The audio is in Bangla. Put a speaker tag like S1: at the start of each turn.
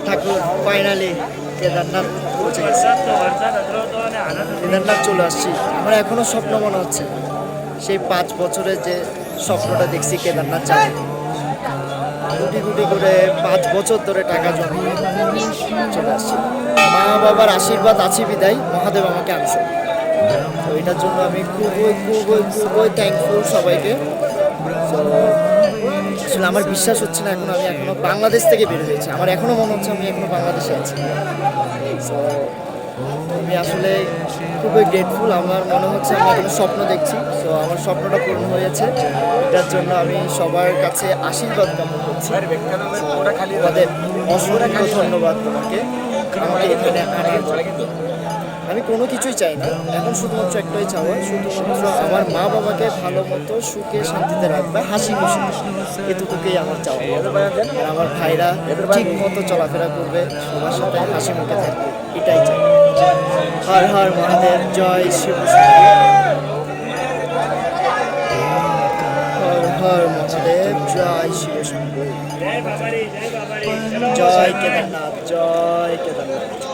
S1: ঠাকুর ফাইনালি কেদারনাথ পৌঁছে গেছে। কেদারনাথ চলে আসছি। আমার এখনো স্বপ্ন মনে হচ্ছে, সেই 5 বছরের যে স্বপ্নটা দেখছি কেদারনাথ যাবে, কোটি কোটি করে 5 বছর ধরে টাকা জমিয়ে চলে আসছি। মা বাবার আশীর্বাদ আছে বিদায় মহাদেব আমাকে আনছে। তো এটার জন্য আমি খুবই থ্যাঙ্কফুল সবাইকে। তো আসলে আমার বিশ্বাস হচ্ছে না আমি এখনো বাংলাদেশ থেকে বের হয়েছি। আমার এখনো মনে হচ্ছে আমি এখনো বাংলাদেশে আছি। তো আমি আসলে খুবই গ্রেটফুল। আমার মনে হচ্ছে আমি এখনো স্বপ্ন দেখছি। তো আমার স্বপ্নটা পূরণ হয়েছে, এটার জন্য আমি সবার কাছে আশীর্বাদ কামনা করছি। তোমাদের অসংখ্য ধন্যবাদ তোমাকে আমাকে এখানে আনার জন্য। আমি কোনো কিছুই চাই না এখন, শুধুমাত্র একটাই চাওয়া, শুধুমাত্র আমার মা বাবাকে ভালো মতো সুখে শান্তিতে রাখবে, হাসি খুশি, এতটুকুই আমার চাওয়া। আর আমার ভাইরা ঠিক মতো চলাফেরা করবে, সবার সাথে হাসি মুখে থাকবে, এটাই চাই। হর হর মহাদেব, জয় শিব শম্ভু। হর হর মহাদেব, জয় শিব শম্ভু। জয় কেদারনাথ, জয় কেদারনাথ।